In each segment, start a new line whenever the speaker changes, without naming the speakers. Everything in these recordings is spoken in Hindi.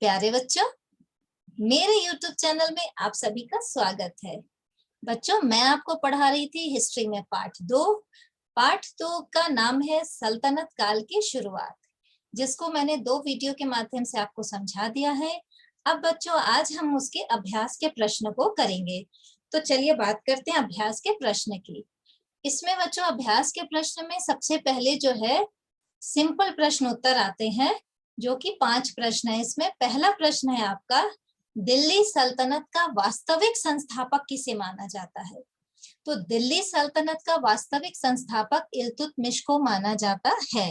प्यारे बच्चों, मेरे YouTube चैनल में आप सभी का स्वागत है। बच्चों, मैं आपको पढ़ा रही थी हिस्ट्री में पार्ट 2 का नाम है सल्तनत काल की शुरुआत, जिसको मैंने 2 वीडियो के माध्यम से आपको समझा दिया है। अब बच्चों, आज हम उसके अभ्यास के प्रश्न को करेंगे। तो चलिए बात करते हैं अभ्यास के प्रश्न की। इसमें बच्चों अभ्यास के प्रश्न में सबसे पहले जो है सिंपल प्रश्न उत्तर आते हैं, जो कि 5 प्रश्न है। इसमें पहला प्रश्न है आपका, दिल्ली सल्तनत का वास्तविक संस्थापक किसे माना जाता है? तो दिल्ली सल्तनत का वास्तविक संस्थापक इल्तुतमिश को माना जाता है।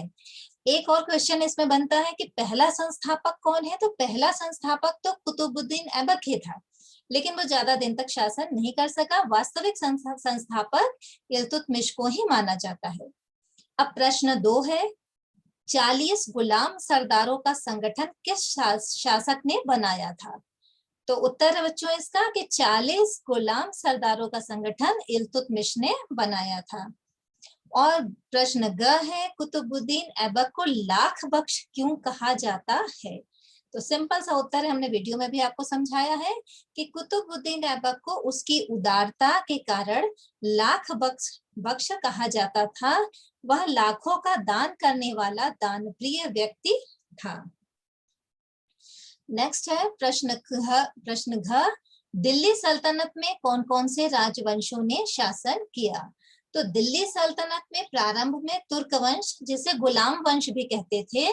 एक और क्वेश्चन इसमें बनता है कि पहला संस्थापक कौन है? तो पहला संस्थापक तो कुतुबुद्दीन ऐबक ही था, लेकिन वो ज्यादा दिन तक शासन नहीं कर सका। वास्तविक संस्थापक इल्तुतमिश को ही माना जाता है। अब प्रश्न 2 है, 40 गुलाम सरदारों का संगठन किस शासक ने बनाया था? तो उत्तर है बच्चों इसका कि 40 गुलाम सरदारों का संगठन इल्तुतमिश ने बनाया था। और प्रश्न ग है, कुतुबुद्दीन ऐबक को लाख बख्श क्यों कहा जाता है? तो सिंपल सा उत्तर है, हमने वीडियो में भी आपको समझाया है कि कुतुबुद्दीन ऐबक को उसकी उदारता के कारण लाख बख्श कहा जाता था। वह लाखों का दान करने वाला दानप्रिय व्यक्ति था। नेक्स्ट है प्रश्न घ, दिल्ली सल्तनत में कौन कौन से राजवंशों ने शासन किया? तो दिल्ली सल्तनत में प्रारंभ में तुर्क वंश, जिसे गुलाम वंश भी कहते थे,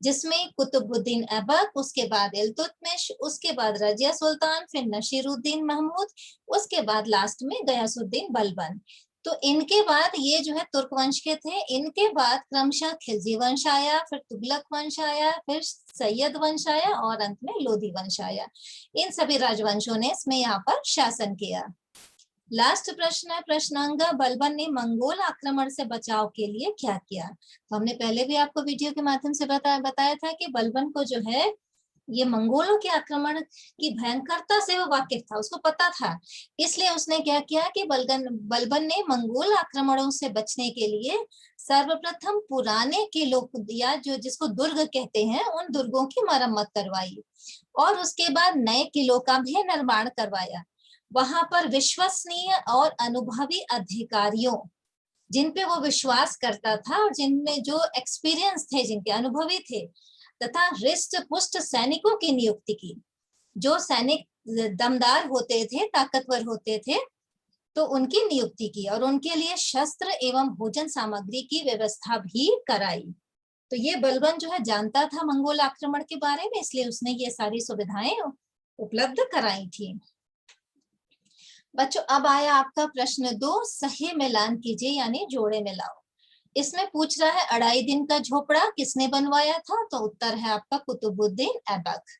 जिसमें कुतुबुद्दीन ऐबक, उसके बाद इल्तुतमिश, उसके बाद रजिया सुल्तान, फिर नसीरुद्दीन महमूद, उसके बाद लास्ट में गयासुद्दीन बलबन। तो इनके बाद ये जो है तुर्क वंश के थे। इनके बाद क्रमशः खिलजी वंश आया, फिर तुगलक वंश आया, फिर सैयद वंश आया और अंत में लोधी वंश आया। इन सभी राजवंशों ने इसमें यहाँ पर शासन किया। लास्ट प्रश्न है प्रश्नांग, बलबन ने मंगोल आक्रमण से बचाव के लिए क्या किया? तो हमने पहले भी आपको वीडियो के माध्यम से बताया था कि बलबन को जो है ये मंगोलों के आक्रमण की भयंकरता से वो वाकिफ था, उसको पता था। इसलिए उसने क्या किया कि बलबन ने मंगोल आक्रमणों से बचने के लिए सर्वप्रथम पुराने किलों या जो जिसको दुर्ग कहते हैं, उन दुर्गों की मरम्मत करवाई और उसके बाद नए किलों का भी निर्माण करवाया। वहां पर विश्वसनीय और अनुभवी अधिकारियों, जिन पे वो विश्वास करता था और जिनमें जो एक्सपीरियंस थे, जिनके अनुभवी थे, तथा हृष्ट पुष्ट सैनिकों की नियुक्ति की। जो सैनिक दमदार होते थे, ताकतवर होते थे, तो उनकी नियुक्ति की और उनके लिए शस्त्र एवं भोजन सामग्री की व्यवस्था भी कराई। तो ये बलबन जो है जानता था मंगोल आक्रमण के बारे में, इसलिए उसने ये सारी सुविधाएं उपलब्ध कराई थी। बच्चों, अब आया आपका प्रश्न 2, सही मिलान कीजिए यानी जोड़े मिलाओ। इसमें पूछ रहा है अढ़ाई दिन का झोपड़ा किसने बनवाया था? तो उत्तर है आपका कुतुबुद्दीन ऐबक।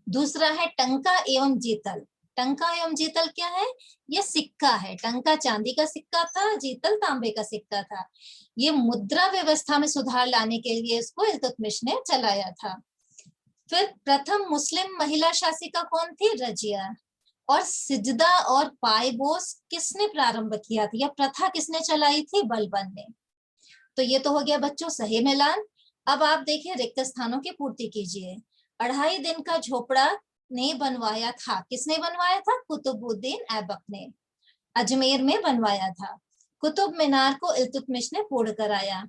दूसरा है टंका एवं जीतल। टंका एवं जीतल क्या है? ये सिक्का है। टंका चांदी का सिक्का था, जीतल तांबे का सिक्का था। ये मुद्रा व्यवस्था में सुधार लाने के लिए इसको इल्तुतमिश ने चलाया था। फिर प्रथम मुस्लिम महिला शासिका कौन थी? रजिया। और सिजदा और पायबोस किसने प्रारंभ किया था, यह प्रथा किसने चलाई थी? बलबन ने। तो ये तो हो गया बच्चों सही मिलान। अब आप देखिए रिक्त स्थानों की पूर्ति कीजिए। अढ़ाई दिन का झोपड़ा ने बनवाया था, किसने बनवाया था? कुतुबुद्दीन ऐबक ने, अजमेर में बनवाया था। कुतुब मीनार को इल्तुतमिश ने पूर्ण कराया।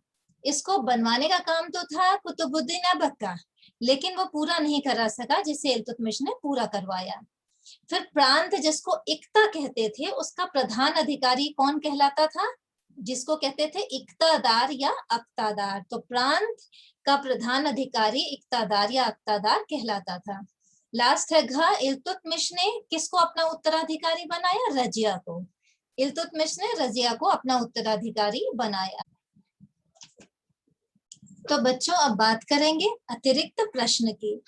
इसको बनवाने का काम तो था कुतुबुद्दीन ऐबक का, लेकिन वो पूरा नहीं करा सका, जिसे इल्तुतमिश ने पूरा करवाया। फिर प्रांत, जिसको इक्ता कहते थे, उसका प्रधान अधिकारी कौन कहलाता था? जिसको कहते थे इक्तादार या अक्तादार। तो प्रांत का प्रधान अधिकारी इक्तादार या अक्तादार कहलाता था। लास्ट है घ, इल्तुतमिश ने किसको अपना उत्तराधिकारी बनाया? रजिया को। इल्तुतमिश ने रजिया को अपना उत्तराधिकारी बनाया। तो बच्चों अब बात करेंगे अतिरिक्त प्रश्न की।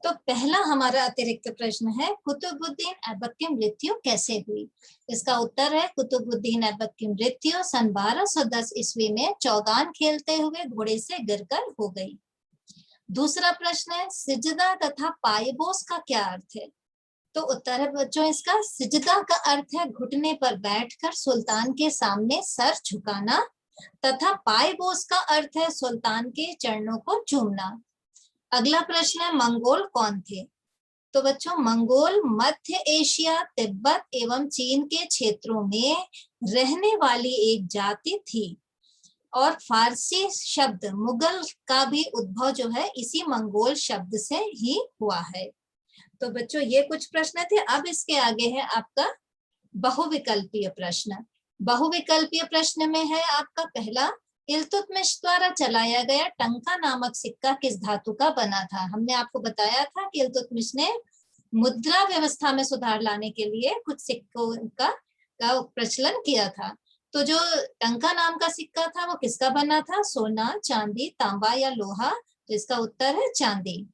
तो पहला हमारा अतिरिक्त प्रश्न है, कुतुबुद्दीन ऐबक की मृत्यु कैसे हुई? इसका उत्तर है कुतुबुद्दीन ऐबक की मृत्यु सन 1210 ईस्वी में चौगान खेलते हुए घोड़े से गिरकर हो गई। दूसरा प्रश्न है, सिजदा तथा पायबोस का क्या अर्थ है? तो उत्तर है बच्चों इसका, सिजदा का अर्थ है घुटने पर बैठकर सुल्तान के सामने सर झुकाना, तथा पायबोस का अर्थ है सुल्तान के चरणों को चूमना। अगला प्रश्न है, मंगोल कौन थे? तो बच्चों मंगोल मध्य एशिया, तिब्बत एवं चीन के क्षेत्रों में रहने वाली एक जाति थी और फारसी शब्द मुगल का भी उद्भव जो है इसी मंगोल शब्द से ही हुआ है। तो बच्चों ये कुछ प्रश्न थे। अब इसके आगे है आपका बहुविकल्पीय प्रश्न। बहुविकल्पीय प्रश्न में है आपका पहला, इल्तुतमिश द्वारा चलाया गया टंका नामक सिक्का किस धातु का बना था? हमने आपको बताया था कि इल्तुतमिश ने मुद्रा व्यवस्था में सुधार लाने के लिए कुछ सिक्कों का प्रचलन किया था। तो जो टंका नाम का सिक्का था वो किसका बना था? सोना, चांदी, तांबा या लोहा? तो इसका उत्तर है चांदी।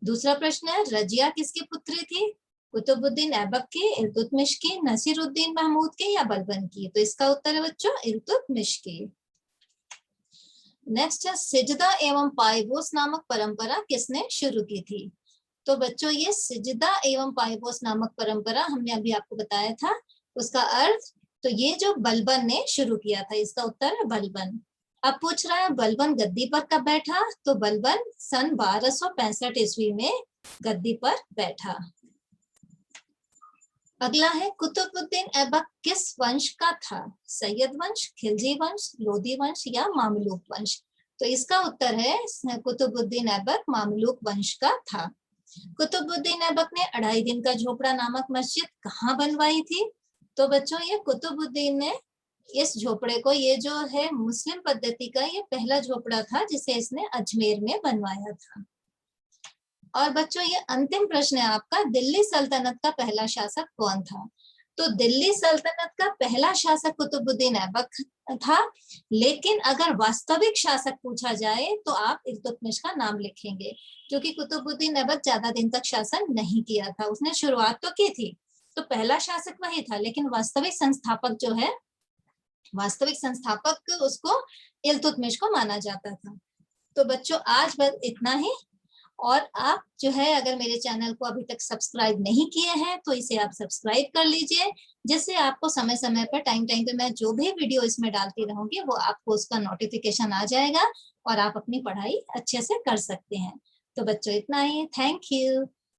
दूसरा प्रश्न है, रजिया किसकी पुत्री थी? कुतुबुद्दीन ऐबक की, इल्तुतमिश की, नसीरुद्दीन महमूद की या बलबन की? तो इसका उत्तर है बच्चों इल्तुतमिश की। नेक्स्ट है, सिजदा एवं पायबोस नामक परंपरा किसने शुरू की थी? तो बच्चों ये सिजदा एवं पायबोस नामक परंपरा हमने अभी आपको बताया था, उसका अर्थ तो ये जो बलबन ने शुरू किया था, इसका उत्तर है बलबन। अब पूछ रहा है बलबन गद्दी पर कब बैठा? तो बलबन सन 1265 ईस्वी में गद्दी पर बैठा। अगला है, कुतुबुद्दीन ऐबक किस वंश का था? सैयद वंश, खिलजी वंश, लोदी वंश या मामलूक वंश? तो इसका उत्तर है कुतुबुद्दीन ऐबक मामलूक वंश का था। कुतुबुद्दीन ऐबक ने 2.5 दिन का झोपड़ा नामक मस्जिद कहाँ बनवाई थी? तो बच्चों ये कुतुबुद्दीन ने इस झोपड़े को, ये जो है मुस्लिम पद्धति का ये पहला झोपड़ा था जिसे इसने अजमेर में बनवाया था। और बच्चों ये अंतिम प्रश्न है आपका, दिल्ली सल्तनत का पहला शासक कौन था? तो दिल्ली सल्तनत का पहला शासक कुतुबुद्दीन ऐबक था, लेकिन अगर वास्तविक शासक पूछा जाए तो आप इल्तुतमिश का नाम लिखेंगे, क्योंकि कुतुबुद्दीन ऐबक ज्यादा दिन तक शासन नहीं किया था। उसने शुरुआत तो की थी, तो पहला शासक वही था, लेकिन वास्तविक संस्थापक जो है, वास्तविक संस्थापक उसको इल्तुतमिश को माना जाता था। तो बच्चों आज बस इतना ही। और आप जो है अगर मेरे चैनल को अभी तक सब्सक्राइब नहीं किए हैं तो इसे आप सब्सक्राइब कर लीजिए, जिससे आपको समय समय पर टाइम पे मैं जो भी वीडियो इसमें डालती रहूंगी वो आपको उसका नोटिफिकेशन आ जाएगा और आप अपनी पढ़ाई अच्छे से कर सकते हैं। तो बच्चों इतना ही, थैंक यू।